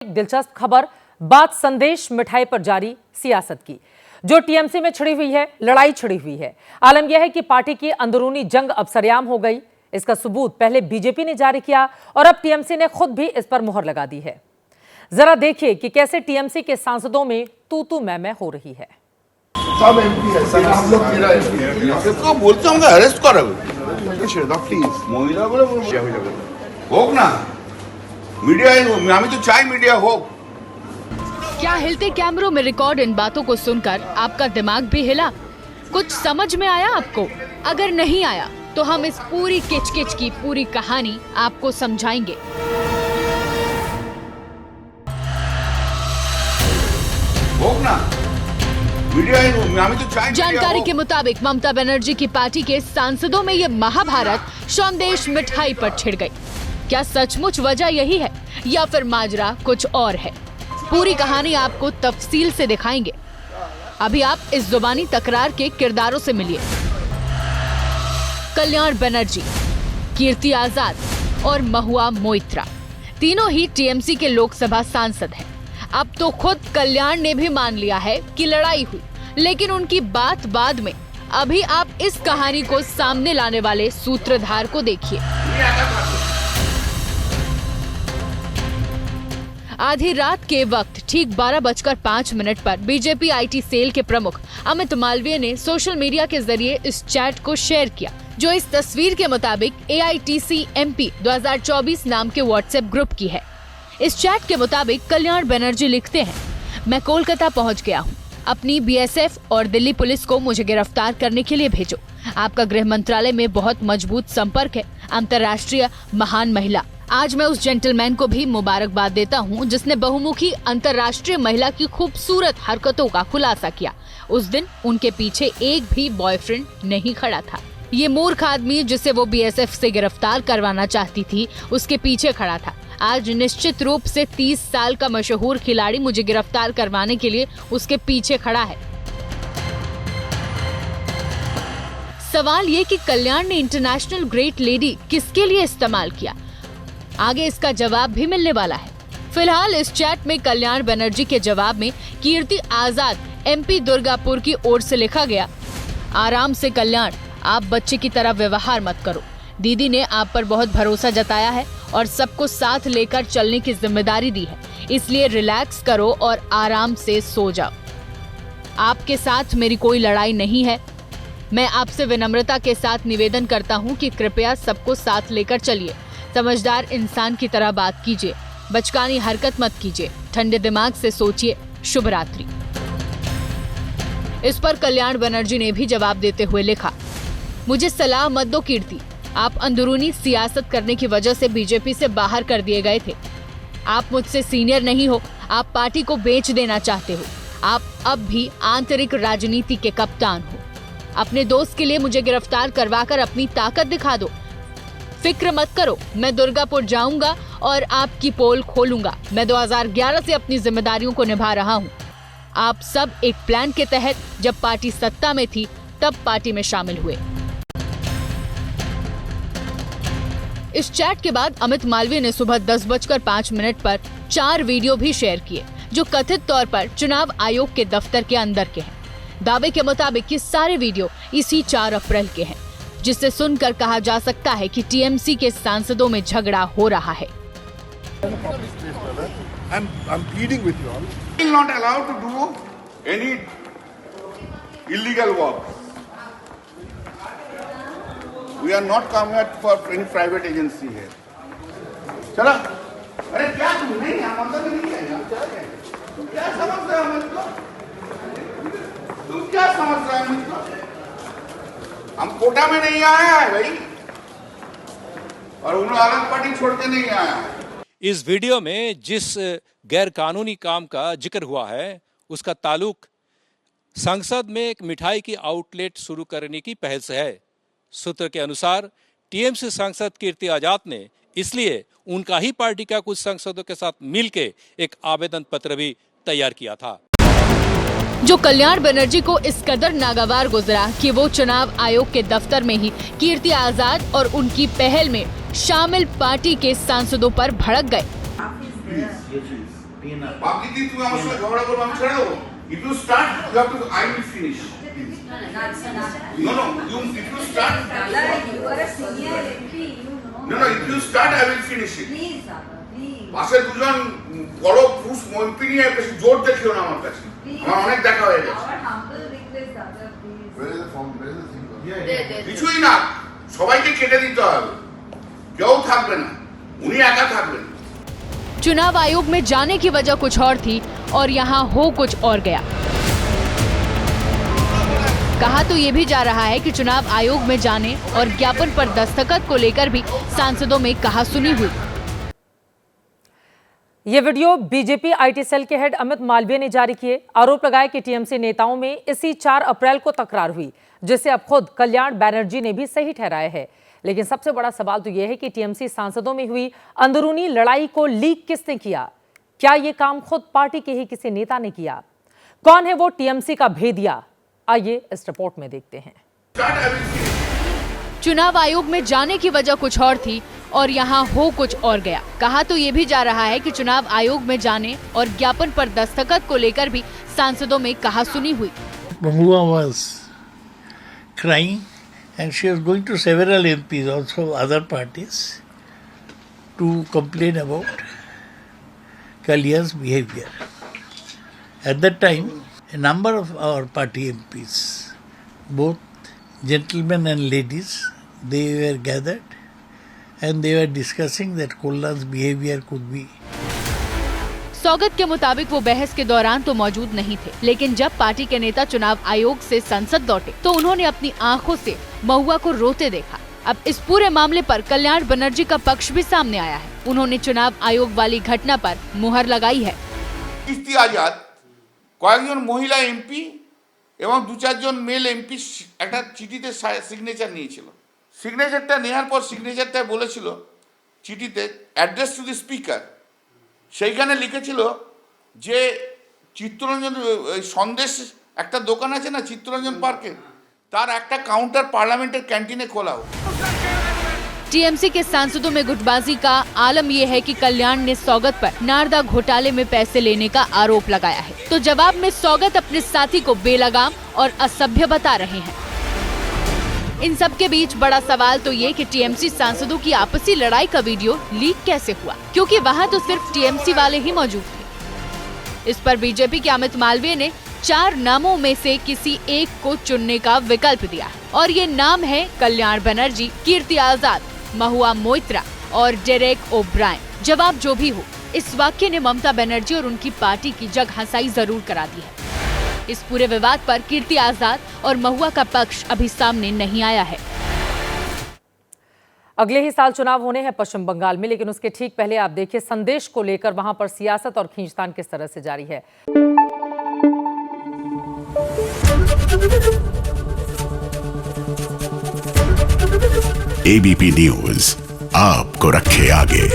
एक दिलचस्प खबर, बात संदेश मिठाई पर जारी सियासत की, जो टीएमसी में छिड़ी हुई है, लड़ाई छिड़ी हुई है। आलम यह है कि पार्टी की अंदरूनी जंग अब सरेआम हो गई। इसका सबूत पहले बीजेपी ने जारी किया और अब टीएमसी ने खुद भी इस पर मुहर लगा दी है। जरा देखिए कि कैसे टीएमसी के सांसदों में तू मैं हो रही है। सब एमपी है सर, हम लोग मेरा एमपी है। तो बोलते होंगे अरेस्ट करो प्लीज মহিলা বলে হোক না মিডিয়ায় আমি তো চাই মিডিয়া হোক। क्या हिलते कैमरों में रिकॉर्ड इन बातों को सुनकर आपका दिमाग भी हिला? कुछ समझ में आया आपको? अगर नहीं आया तो हम इस पूरी किचकिच की पूरी कहानी आपको समझाएंगे। হোক না মিডিয়ায় আমি তো চাই जानकारी के मुताबिक ममता बनर्जी की पार्टी के सांसदों में ये महाभारत संदेश मिठाई पर छिड़ गई। क्या सचमुच वजह यही है या फिर माजरा कुछ और है? पूरी कहानी आपको तफसील से दिखाएंगे। अभी आप इस जुबानी तकरार के किरदारों से मिलिए। कल्याण बनर्जी, कीर्ति आजाद और महुआ मोइत्रा तीनों ही टीएमसी के लोकसभा सांसद हैं। अब तो खुद कल्याण ने भी मान लिया है कि लड़ाई हुई, लेकिन उनकी बात बाद में। अभी आप इस कहानी को सामने लाने वाले सूत्रधार को देखिए। आधी रात के वक्त ठीक 12:05 पर बीजेपी आईटी सेल के प्रमुख अमित मालवीय ने सोशल मीडिया के जरिए इस चैट को शेयर किया, जो इस तस्वीर के मुताबिक AITC MP 2024 नाम के व्हाट्सएप ग्रुप की है। इस चैट के मुताबिक कल्याण बनर्जी लिखते हैं, मैं कोलकाता पहुंच गया हूं। अपनी BSF और दिल्ली पुलिस को मुझे गिरफ्तार करने के लिए भेजो। आपका गृह मंत्रालय में बहुत मजबूत संपर्क है। अंतर्राष्ट्रीय महान महिला, आज मैं उस जेंटलमैन को भी मुबारकबाद देता हूं जिसने बहुमुखी अंतर्राष्ट्रीय महिला की खूबसूरत हरकतों का खुलासा किया। उस दिन उनके पीछे एक भी बॉयफ्रेंड नहीं खड़ा था। ये मूर्ख आदमी जिसे वो BSF से गिरफ्तार करवाना चाहती थी, उसके पीछे खड़ा था। आज निश्चित रूप से 30 साल का मशहूर खिलाड़ी मुझे गिरफ्तार करवाने के लिए उसके पीछे खड़ा है। सवाल ये कि कल्याण ने इंटरनेशनल ग्रेट लेडी किसके लिए इस्तेमाल किया, आगे इसका जवाब भी मिलने वाला है। फिलहाल इस चैट में कल्याण बनर्जी के जवाब में कीर्ति आजाद MP दुर्गापुर की ओर से लिखा गया, आराम से कल्याण, आप बच्चे की तरह व्यवहार मत करो। दीदी ने आप पर बहुत भरोसा जताया है और सबको साथ लेकर चलने की जिम्मेदारी दी है, इसलिए रिलैक्स करो और आराम से सो जाओ। आपके साथ मेरी कोई लड़ाई नहीं है। मैं आपसे विनम्रता के साथ निवेदन करता हूँ कि कृपया सबको साथ लेकर चलिए। समझदार इंसान की तरह बात कीजिए, बचकानी हरकत मत कीजिए, ठंडे दिमाग से सोचिए। शुभ रात्रि। इस पर कल्याण बनर्जी ने भी जवाब देते हुए लिखा, मुझे सलाह मत दो कीर्ति, आप अंदरूनी सियासत करने की वजह से बीजेपी से बाहर कर दिए गए थे। आप मुझसे सीनियर नहीं हो, आप पार्टी को बेच देना चाहते हो। आप अब भी आंतरिक राजनीति के कप्तान हो। अपने दोस्त के लिए मुझे गिरफ्तार करवाकर अपनी ताकत दिखा दो। फिक्र मत करो, मैं दुर्गापुर जाऊंगा और आपकी पोल खोलूंगा। मैं 2011 से अपनी जिम्मेदारियों को निभा रहा हूं। आप सब एक प्लान के तहत जब पार्टी सत्ता में थी तब पार्टी में शामिल हुए। इस चैट के बाद अमित मालवीय ने सुबह 10:05 पर 4 वीडियो भी शेयर किए, जो कथित तौर पर चुनाव आयोग के दफ्तर के अंदर के हैं। दावे के मुताबिक ये सारे वीडियो इसी 4 अप्रैल के हैं, जिससे सुनकर कहा जा सकता है कि टीएमसी के सांसदों में झगड़ा हो रहा है। I'm pleading with you all. Will not allowed to do any illegal work. We are not coming for any private agency here. चला, अरे क्या तुम नहीं हम अंदर नहीं आए, तुम क्या समझ रहे हो मुझको? तुम क्या समझ रहे हो मुझको? हम कोटा में नहीं आया है भाई, और उन अलग पार्टी छोड़ के नहीं आया है। इस वीडियो में जिस गैर कानूनी काम का जिक्र हुआ है, उसका ताल्लुक संसद में एक मिठाई की आउटलेट शुरू करने की पहल से है। सूत्र के अनुसार टीएमसी सांसद कीर्ति आजाद ने इसलिए उनका ही पार्टी का कुछ सांसदों के साथ मिलकर एक आवेदन पत्र भी तैयार किया था, जो कल्याण बनर्जी को इस कदर नागवार गुजरा कि वो चुनाव आयोग के दफ्तर में ही कीर्ति आजाद और उनकी पहल में शामिल पार्टी के सांसदों पर भड़क गए। बाकी दी तुम्हें আমার সাথে ঝগড়া করবে আমি ছেড়ে দেবো if you start you have to I will finish no if you start you are a senior MP, you know. no if you start I will finish it Please, Baba, please. পাশে দুজন বড় পুরুষ মন্ত্রী নিয়ে বেশি জোর দেখিও না আমার কাছে আমার অনেক দেখা হয়ে গেছে Our humble request, Baba, please. Where is the form? Where is the thing? কিছুই না সবাইকে কেটে দিতে হবে কেউ থাকবে না উনি একা থাকবেন चुनाव आयोग में जाने की वजह कुछ और थी और यहाँ हो कुछ और गया। कहा तो ये भी जा रहा है कि चुनाव आयोग में जाने और ज्ञापन पर दस्तखत को लेकर भी सांसदों में कहासुनी हुई। ये वीडियो बीजेपी आईटी सेल के हेड अमित मालवीय ने जारी किए। आरोप लगाया कि टीएमसी नेताओं में इसी 4 अप्रैल को तकरार हुई, जिसे अब खुद कल्याण बनर्जी ने भी सही ठहराया है। लेकिन सबसे बड़ा सवाल तो यह है कि टीएमसी सांसदों में हुई अंदरूनी लड़ाई को लीक किसने किया? क्या यह काम खुद पार्टी के ही किसी नेता ने किया? कौन है वो टीएमसी का भेदिया? आइए इस रिपोर्ट में देखते हैं। चुनाव आयोग में जाने की वजह कुछ और थी और यहाँ हो कुछ और गया। कहा तो ये भी जा रहा है कि चुनाव आयोग में जाने और ज्ञापन पर दस्तखत को लेकर भी सांसदों में कहासुनी हुई। Mahua was crying and she was going to several MPs, also other parties, to complain about Kalyan's behavior. At that time, a number of our party MPs, both gentlemen and ladies, they were gathered and they were discussing that Kalyan's behavior could be. Saugata के मुताबिक वो बहस के दौरान तो मौजूद नहीं थे, लेकिन जब पार्टी के नेता चुनाव आयोग से संसद लौटे तो उन्होंने अपनी आंखों से महुआ को रोते देखा। अब इस पूरे मामले पर कल्याण बनर्जी का पक्ष भी सामने आया है। उन्होंने चुनाव आयोग वाली घटना पर मुहर लगाई है। কিস্তি আজাদ কয়েকজন মহিলা এমপি এবং 2-4 জন মেল এমপি একটা চিঠিতে সিগনেচার নিয়েছিল। সিগনেচারটা নেওয়ার পর সিগনেচারটা বলেছিল চিঠিতে অ্যাড্রেস টু দি স্পিকার, সেইখানে লিখেছিল যে চিত্তরঞ্জন সন্দেশ একটা দোকান আছে না চিত্তরঞ্জন পার্কে, তার একটা কাউন্টার পার্লামেন্টের ক্যান্টিনে খোলা হোক। टीएमसी के सांसदों में गुटबाजी का आलम यह है कि कल्याण ने सौगत पर नारदा घोटाले में पैसे लेने का आरोप लगाया है, तो जवाब में सौगत अपने साथी को बेलगाम और असभ्य बता रहे हैं। इन सब के बीच बड़ा सवाल तो ये कि टीएमसी सांसदों की आपसी लड़ाई का वीडियो लीक कैसे हुआ, क्योंकि वहाँ तो सिर्फ टीएमसी वाले ही मौजूद थे। इस पर बीजेपी के अमित मालवीय ने 4 नामों में से किसी एक को चुनने का विकल्प दिया और ये नाम है कल्याण बनर्जी, कीर्ति आजाद, महुआ मोइत्रा और डेरेक ओब्रायन। जवाब जो भी हो, इस वाक्य ने ममता बनर्जी और उनकी पार्टी की जग हंसाई जरूर करा दी है। इस पूरे विवाद पर कीर्ति आजाद और महुआ का पक्ष अभी सामने नहीं आया है। अगले ही साल चुनाव होने हैं पश्चिम बंगाल में, लेकिन उसके ठीक पहले आप देखिए संदेश को लेकर वहां पर सियासत और खींचतान किस तरह से जारी है। एबीपी न्यूज आपको रखे आगे।